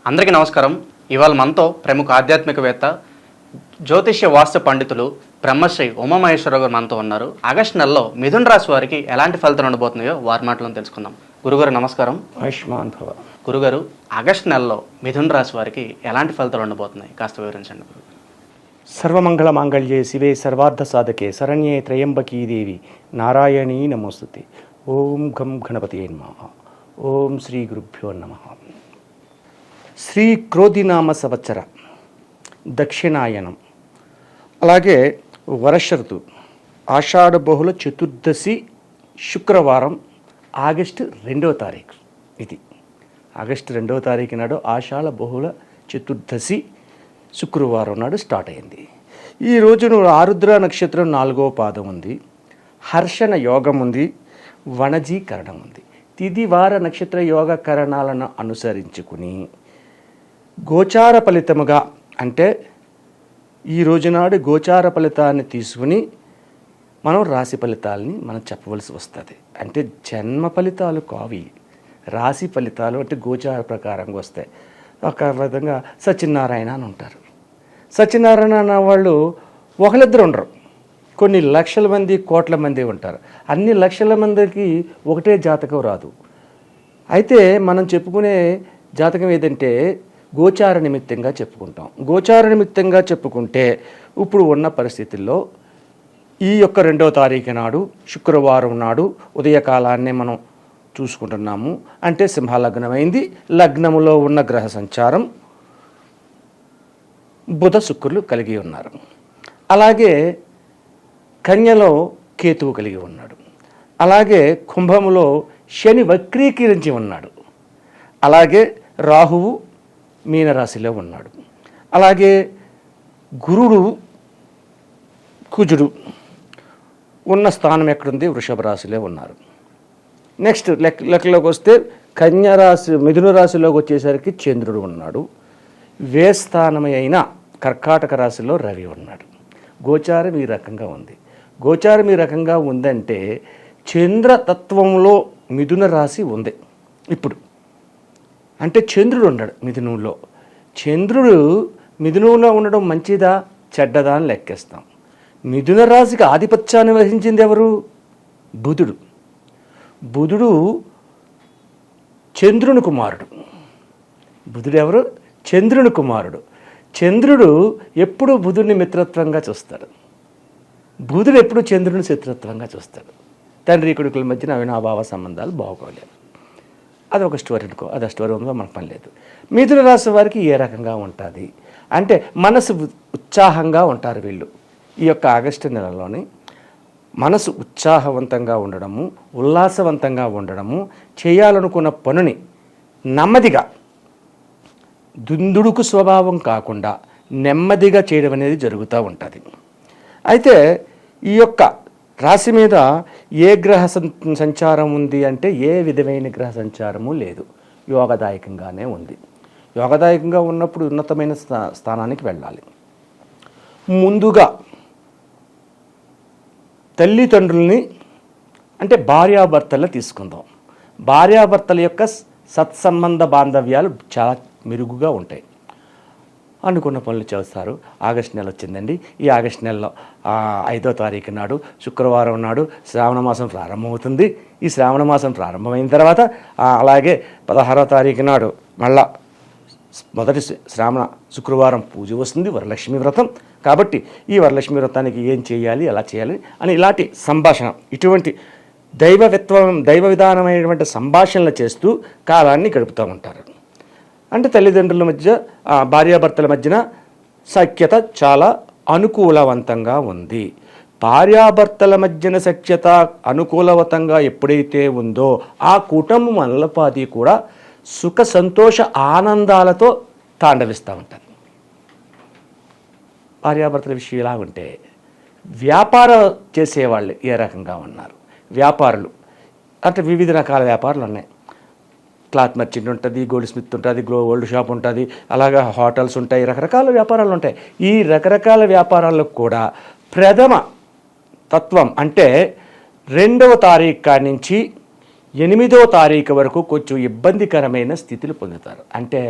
అందరికీ నమస్కారం. ఇవాళ మనతో ప్రముఖ ఆధ్యాత్మికవేత్త, జ్యోతిష్య వాస్తు పండితులు బ్రహ్మశ్రీ ఉమామహేశ్వరరావు గారు మనతో ఉన్నారు. ఆగస్టు నెలలో మిథున రాశి వారికి ఎలాంటి ఫలితాలు ఉండబోతున్నాయో వారి మాటలను తెలుసుకుందాం. గురుగారు నమస్కారం. ఆయుష్మాన్ భవ. గురుగారు, ఆగస్టు నెలలో మిథున రాశి వారికి ఎలాంటి ఫలితాలు ఉండబోతున్నాయి కాస్త వివరించండి. సర్వమంగళ మాంగళ్యే శివే సర్వార్థ సాధకే శరణ్యే త్రయంబకీ దేవి నారాయణీ నమోస్తుతే. ఓం గం గణపతియే నమః. ఓం శ్రీ గురుభ్యో నమః. శ్రీ క్రోధినామ సంవత్సర దక్షిణాయనం, అలాగే వర్ష ఆషాఢ బహుళ చతుర్దశి శుక్రవారం ఆగస్టు 2వ తారీఖు. ఇది ఆగస్టు 2వ తారీఖు నాడు ఆషాఢ బహుళ చతుర్దశి శుక్రవారం నాడు స్టార్ట్ అయింది. ఈ రోజును ఆరుద్ర నక్షత్రం 4వ పాదం ఉంది, హర్షణ యోగం ఉంది, వణజీకరణం ఉంది. తిదివార నక్షత్ర యోగ కరణాలను అనుసరించుకుని గోచార ఫలితముగా, అంటే ఈ రోజునాడు గోచార ఫలితాన్ని తీసుకుని మనం రాశి ఫలితాలని మనం చెప్పవలసి వస్తుంది. అంటే జన్మ ఫలితాలు కావి, రాశి ఫలితాలు అంటే గోచార ప్రకారంగా వస్తాయి. ఒక విధంగా సత్యనారాయణ అని ఉంటారు. సత్యనారాయణ అన్న వాళ్ళు ఒకరిద్దరు ఉండరు, కొన్ని లక్షల మంది కోట్ల మంది ఉంటారు. అన్ని లక్షల మందికి ఒకటే జాతకం రాదు. అయితే మనం చెప్పుకునే జాతకం ఏదంటే గోచార నిమిత్తంగా చెప్పుకుంటాం. గోచార నిమిత్తంగా చెప్పుకుంటే ఇప్పుడు ఉన్న పరిస్థితుల్లో ఈ యొక్క 2వ తారీఖు నాడు శుక్రవారం నాడు ఉదయకాలాన్నే మనం చూసుకుంటున్నాము. అంటే సింహలగ్నమైంది. లగ్నములో ఉన్న గ్రహ సంచారం బుధ శుక్రులు కలిగి ఉన్నారు. అలాగే కన్యలో కేతువు కలిగి ఉన్నాడు. అలాగే కుంభములో శని వక్రీకరించి ఉన్నాడు. అలాగే రాహువు మీనరాశిలో ఉన్నాడు. అలాగే గురుడు కుజుడు ఉన్న స్థానం ఎక్కడుంది? వృషభ రాశిలో ఉన్నారు. నెక్స్ట్ లెక్కలోకి వస్తే కన్యారాశి మిథున రాశిలోకి వచ్చేసరికి చంద్రుడు ఉన్నాడు. వేస్థానమైన కర్కాటక రాశిలో రవి ఉన్నాడు. గోచారం ఈ రకంగా ఉంది. గోచారం ఈ రకంగా ఉందంటే చంద్రతత్వంలో మిథున రాశి ఉంది ఇప్పుడు. అంటే చంద్రుడు ఉన్నాడు మిథునంలో. చంద్రుడు మిథునంలో ఉండడం మంచిదా చెడ్డదా అని లెక్కేస్తాం. మిథున రాశికి ఆధిపత్యాన్ని వహించింది ఎవరు? బుధుడు. బుధుడు చంద్రుని కుమారుడు. బుధుడు ఎవరు? చంద్రుని కుమారుడు. చంద్రుడు ఎప్పుడు బుధుడిని మిత్రత్వంగా చూస్తాడు. బుధుడు ఎప్పుడు చంద్రుని శత్రుత్వంగా చూస్తాడు. తండ్రి కొడుకుల మధ్యన అవినాభావ సంబంధాలు బాగోలేదు. అది ఒక స్టోరీ అనుకో, అది ఆ స్టోరీ ఉందో మనకు పని లేదు. మిథున రాశి వారికి ఏ రకంగా ఉంటుంది అంటే మనసు ఉత్సాహంగా ఉంటారు వీళ్ళు. ఈ యొక్క ఆగస్టు నెలలోని మనసు ఉత్సాహవంతంగా ఉండడము, ఉల్లాసవంతంగా ఉండడము, చేయాలనుకున్న పనుని నెమ్మదిగా, దుందుడుకు స్వభావం కాకుండా నెమ్మదిగా చేయడం అనేది జరుగుతూ ఉంటుంది. అయితే ఈ యొక్క రాశి మీద ఏ గ్రహ సంచారం ఉంది అంటే ఏ విధమైన గ్రహ సంచారము లేదు, యోగదాయకంగానే ఉంది. యోగదాయకంగా ఉన్నప్పుడు ఉన్నతమైన స్థానానికి వెళ్ళాలి. ముందుగా తల్లిదండ్రుల్ని అంటే భార్యాభర్తలు తీసుకుందాం. భార్యాభర్తల యొక్క సత్సంబంధ బాంధవ్యాలు చాలా మెరుగుగా ఉంటాయి. అనుకున్న పనులు చేస్తారు. ఆగస్టు నెల వచ్చిందండి. ఈ ఆగస్టు నెలలో 5వ తారీఖు నాడు శుక్రవారం నాడు శ్రావణ మాసం ప్రారంభమవుతుంది. ఈ శ్రావణ మాసం ప్రారంభమైన తర్వాత అలాగే 16వ తారీఖు నాడు మళ్ళా మొదటి శ్రావణ శుక్రవారం పూజ వస్తుంది, వరలక్ష్మి వ్రతం. కాబట్టి ఈ వరలక్ష్మి వ్రతానికి ఏం చేయాలి, ఎలా చేయాలి అని ఇలాంటి సంభాషణ, ఇటువంటి దైవ విధానమైనటువంటి సంభాషణలు చేస్తూ కాలాన్ని గడుపుతూ ఉంటారు. అంటే తల్లిదండ్రుల మధ్య, భార్యాభర్తల మధ్యన సఖ్యత చాలా అనుకూలవంతంగా ఉంది. భార్యాభర్తల మధ్యన సఖ్యత అనుకూలవంతంగా ఎప్పుడైతే ఉందో ఆ కుటుంబం అల్లపాది కూడా సుఖ సంతోష ఆనందాలతో తాండవిస్తూ ఉంటుంది. భార్యాభర్తల విషయం ఇలా ఉంటే వ్యాపారం చేసేవాళ్ళు ఏ రకంగా ఉన్నారు? వ్యాపారులు అంటే వివిధ రకాల వ్యాపారాలు ఉన్నాయి. క్లాత్ మర్చెంట్ ఉంటుంది, గోల్డ్ స్మిత్ ఉంటుంది, గోల్డ్ షాప్ ఉంటుంది, అలాగే హోటల్స్ ఉంటాయి, రకరకాల వ్యాపారాలు ఉంటాయి. ఈ రకరకాల వ్యాపారాలకు కూడా ప్రథమ తత్వం అంటే 2వ తారీఖు కాడి నుంచి 8వ తారీఖు వరకు కొంచెం ఇబ్బందికరమైన స్థితిని పొందుతారు. అంటే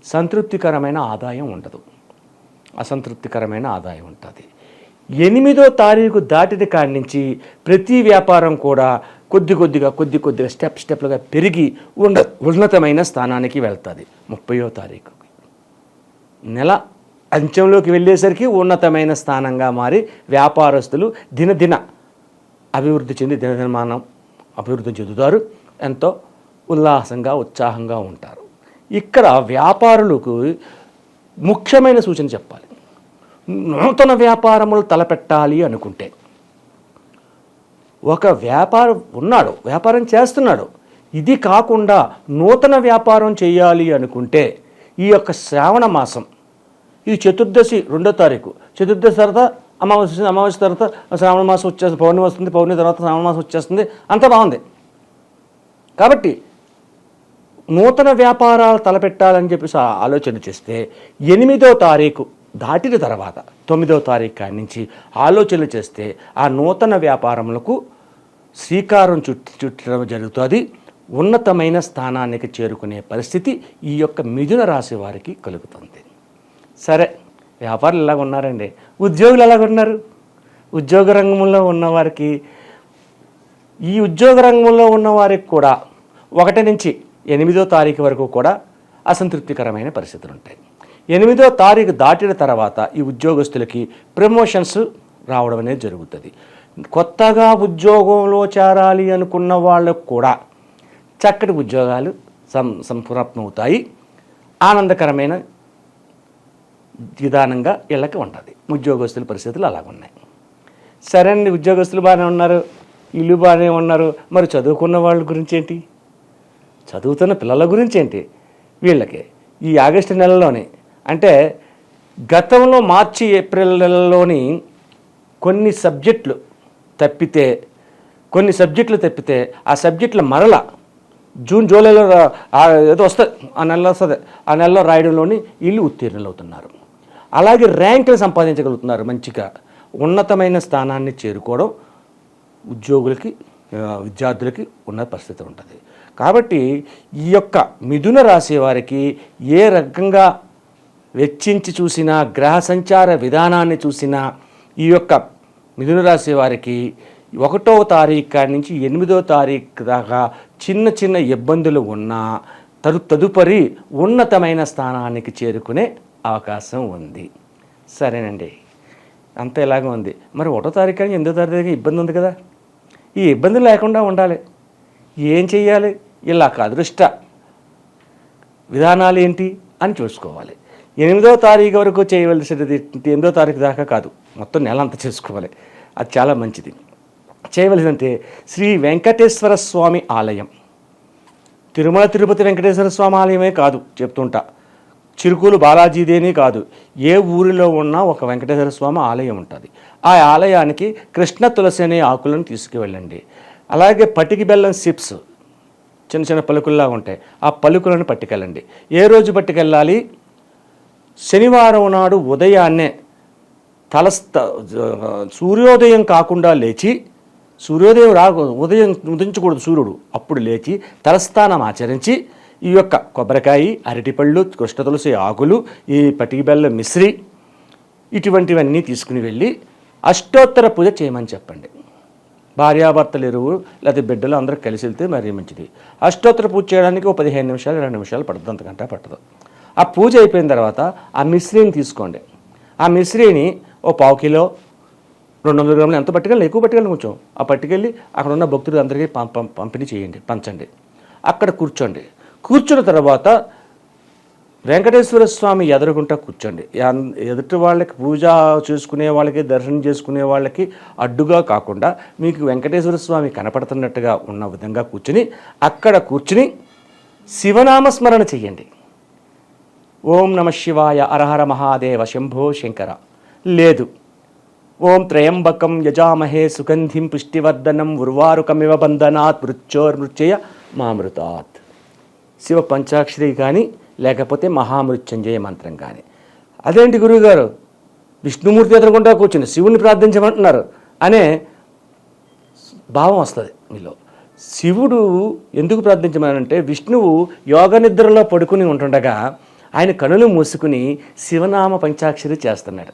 సంతృప్తికరమైన ఆదాయం ఉండదు, అసంతృప్తికరమైన ఆదాయం ఉంటుంది. 8వ తారీఖు దాటిన కాడి నుంచి ప్రతి వ్యాపారం కూడా కొద్ది కొద్దిగా స్టెప్లుగా పెరిగి ఉన్నతమైన స్థానానికి వెళ్తుంది. 30వ తారీఖు నెల అంచెంలోకి వెళ్ళేసరికి ఉన్నతమైన స్థానంగా మారి వ్యాపారస్తులు దినదిన అభివృద్ధి చెంది దినదినమానం అభివృద్ధి చెందుతారు. ఎంతో ఉల్లాసంగా ఉత్సాహంగా ఉంటారు. ఇక్కడ వ్యాపారులకు ముఖ్యమైన సూచన చెప్పాలి. నూతన వ్యాపారములు తలపెట్టాలి అనుకుంటే, ఒక వ్యాపారం చేస్తున్నాడు, ఇది కాకుండా నూతన వ్యాపారం చేయాలి అనుకుంటే ఈ యొక్క శ్రావణ మాసం, ఈ చతుర్దశి 2వ తారీఖు, చతుర్దశి తర్వాత అమావాస్య తర్వాత శ్రావణ మాసం వచ్చేస్తుంది, పౌర్ణమి వస్తుంది, పౌర్ణమి తర్వాత శ్రావణ మాసం వచ్చేస్తుంది, అంత బాగుంది. కాబట్టి నూతన వ్యాపారాలు తలపెట్టాలని చెప్పేసి ఆలోచన చేస్తే 8వ తారీఖు దాటిన తర్వాత 9వ తారీఖు కాడి నుంచి ఆలోచనలు చేస్తే ఆ నూతన వ్యాపారములకు శ్రీకారం చుట్టడం జరుగుతుంది. ఉన్నతమైన స్థానానికి చేరుకునే పరిస్థితి ఈ యొక్క మిథున రాశి వారికి కలుగుతుంది. సరే, వ్యాపారులు ఎలాగ ఉన్నారండి, ఉద్యోగులు ఎలాగ ఉన్నారు? ఉద్యోగ రంగంలో ఉన్నవారికి, ఈ ఉద్యోగ రంగంలో ఉన్నవారికి కూడా 1 నుంచి 8వ తారీఖు వరకు కూడా అసంతృప్తికరమైన పరిస్థితులు ఉంటాయి. 8వ తారీఖు దాటిన తర్వాత ఈ ఉద్యోగస్తులకి ప్రమోషన్స్ రావడం అనేది జరుగుతుంది. కొత్తగా ఉద్యోగంలో చేరాలి అనుకున్న వాళ్ళకు కూడా చక్కటి ఉద్యోగాలు సంపూర్ణమవుతాయి. ఆనందకరమైన విధానంగా వీళ్ళకి ఉంటుంది. ఉద్యోగస్తుల పరిస్థితులు అలాగున్నాయి. సరే అండి, ఉద్యోగస్తులు బాగానే ఉన్నారు, ఇల్లు బాగానే ఉన్నారు, మరి చదువుకున్న వాళ్ళ గురించి ఏంటి? చదువుతున్న పిల్లల గురించి ఏంటి? వీళ్ళకి ఈ ఆగస్టు నెలలోనే, అంటే గతంలో మార్చి ఏప్రిల్ నెలలోని కొన్ని సబ్జెక్టులు తప్పితే ఆ సబ్జెక్టులు మరల జూన్ జూలైలో ఏదో వస్తుంది, ఆ నెలలో రాయడంలోని వీళ్ళు ఉత్తీర్ణులు అవుతున్నారు. అలాగే ర్యాంకులు సంపాదించగలుగుతున్నారు. మంచిగా ఉన్నతమైన స్థానాన్ని చేరుకోవడం ఉద్యోగులకి, విద్యార్థులకి ఉన్న పరిస్థితి ఉంటుంది. కాబట్టి ఈ యొక్క మిథున రాశి వారికి ఏ రకంగా వెచ్చించి చూసినా, గ్రహ సంచార విధానాన్ని చూసినా, ఈ యొక్క మిథున రాశి వారికి 1వ తారీఖు కాడి నుంచి 8వ తారీఖు దాకా చిన్న ఇబ్బందులు ఉన్నా తదుపరి ఉన్నతమైన స్థానానికి చేరుకునే అవకాశం ఉంది. సరేనండి, అంత ఇలాగే ఉంది. మరి 1వ తారీఖు కానీ 8వ తారీఖు ఇబ్బంది ఉంది కదా, ఈ ఇబ్బంది లేకుండా ఉండాలి. ఏం చెయ్యాలి? ఇలా అదృష్ట విధానాలు ఏంటి అని చూసుకోవాలి. 8వ తారీఖు వరకు చేయవలసినది 8వ తారీఖు దాకా కాదు, మొత్తం నెల అంతా చేసుకోవాలి. అది చాలా మంచిది. చేయవలసినంటే శ్రీ వెంకటేశ్వర స్వామి ఆలయం, తిరుమల తిరుపతి వెంకటేశ్వర స్వామి ఆలయమే కాదు చెప్తుంటా, చిరుకూలు బాలాజీదేనే కాదు, ఏ ఊరిలో ఉన్నా ఒక వెంకటేశ్వర స్వామి ఆలయం ఉంటుంది. ఆ ఆలయానికి కృష్ణ తులసి అనే ఆకులను తీసుకువెళ్ళండి. అలాగే పటికి బెల్లం సిప్స్ చిన్న పలుకుల్లా ఉంటాయి, ఆ పలుకులను పట్టుకెళ్ళండి. ఏ రోజు పట్టుకెళ్ళాలి? శనివారం నాడు ఉదయాన్నే సూర్యోదయం కాకుండా లేచి, సూర్యోదయం ఉదయించకూడదు సూర్యుడు, అప్పుడు లేచి తలస్నానం ఆచరించి ఈ యొక్క కొబ్బరికాయ, అరటిపళ్ళు, కృష్ణ తులసి ఆకులు, ఈ పటికి బెల్లం మిశ్రి ఇటువంటివన్నీ తీసుకుని వెళ్ళి అష్టోత్తర పూజ చేయమని చెప్పండి. భార్యాభర్తలు ఎరువు లేకపోతే బిడ్డలు అందరూ కలిసి వెళ్తే మరీ మంచిది. అష్టోత్తర పూజ చేయడానికి 15 నిమిషాలు 20 నిమిషాలు పడుతుంది, అంతకంటే పట్టదు. ఆ పూజ అయిపోయిన తర్వాత ఆ మిశ్రీని తీసుకోండి. ఆ మిశ్రీని 1/4 కిలో 200 గ్రాములు ఎంత పట్టుకెళ్ళి, ఎక్కువ పట్టుకెళ్ళి కొంచెం ఆ పట్టుకెళ్ళి అక్కడ ఉన్న భక్తులు అందరికీ పంపిణీ చేయండి, పంచండి. అక్కడ కూర్చోండి. కూర్చున్న తర్వాత వెంకటేశ్వర స్వామి ఎదురుగుంటా కూర్చోండి. ఎదుటి వాళ్ళకి పూజ చేసుకునే వాళ్ళకి, దర్శనం చేసుకునే వాళ్ళకి అడ్డుగా కాకుండా మీకు వెంకటేశ్వర స్వామి కనపడుతున్నట్టుగా ఉన్న విధంగా కూర్చుని అక్కడ కూర్చుని శివనామస్మరణ చెయ్యండి. ఓం నమ శివాయ, అరహర మహాదేవ, శంభో శంకర. లేదు, ఓం త్రయంబకం యజామహే సుగంధిం పుష్టివర్ధనం ఉర్వారుకమివ బంధనాత్ మృత్యోర్మృత్యయ మామృతాత్. శివ పంచాక్షరి కానీ లేకపోతే మహామృత్యుంజయ మంత్రం కానీ. అదేంటి గురువుగారు, విష్ణుమూర్తి ఎదురుకుండా కూర్చుని శివుని ప్రార్థించమంటున్నారు అనే భావం వస్తుంది మీలో. శివుడు ఎందుకు ప్రార్థించమనంటే, విష్ణువు యోగ నిద్రలో పడుకుని ఉంటుండగా ఆయన కనులు మూసుకుని శివనామ పంచాక్షరి చేస్తున్నాడు.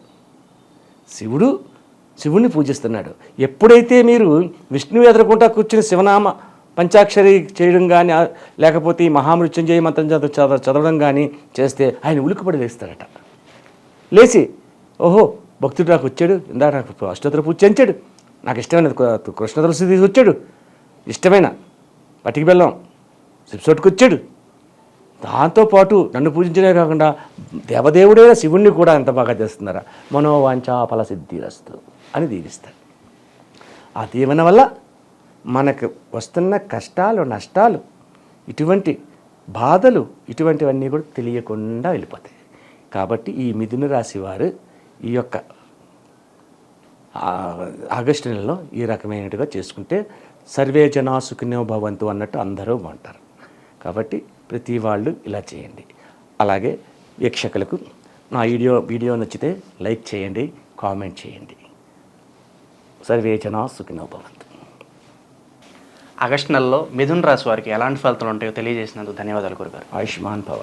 శివుణ్ణి పూజిస్తున్నాడు. ఎప్పుడైతే మీరు విష్ణువు ఎదుర్కొంటా కూర్చుని శివనామ పంచాక్షరి చేయడం కానీ లేకపోతే ఈ మహామృత్యుంజయ మంత్రం చదవడం కానీ చేస్తే ఆయన ఉలిక్కిపడి లేస్తాడట. లేచి ఓహో భక్తుడు నాకు వచ్చాడు, ఇందా నాకు అష్టోత్తర పూజ చేయించాడు, నాకు ఇష్టమైన కృష్ణ తులసి తీసి వచ్చాడు, ఇష్టమైన పటికి బెల్లం సిప్సొట్టుకు వచ్చాడు, దాంతోపాటు నన్ను పూజించడే కాకుండా దేవదేవుడైన శివుణ్ణి కూడా ఎంత బాగా చేస్తున్నారా, మనోవాంఛా ఫల సిద్ధిరస్తు అని దీవిస్తారు. ఆ దీవెన వల్ల మనకు వస్తున్న కష్టాలు, నష్టాలు, ఇటువంటి బాధలు, ఇటువంటివన్నీ కూడా తెలియకుండా వెళ్ళిపోతాయి. కాబట్టి ఈ మిథున రాశి వారు ఈ యొక్క ఆగస్టు నెలలో ఈ రకమైనట్టుగా చేసుకుంటే సర్వే జనా సుఖినో భవంతు అన్నట్టు అందరూ బాగుంటారు. కాబట్టి ప్రతి వాళ్ళు ఇలా చేయండి. అలాగే వీక్షకులకు నా వీడియో నచ్చితే లైక్ చేయండి, కామెంట్ చేయండి. సర్వే జనా సుఖినో భవంతు. ఆగస్టు నెలలో మిథున రాశి వారికి ఎలాంటి ఫలితాలు ఉంటాయో తెలియజేసినందుకు ధన్యవాదాలు గురుగారు. ఆయుష్మాన్ భవ.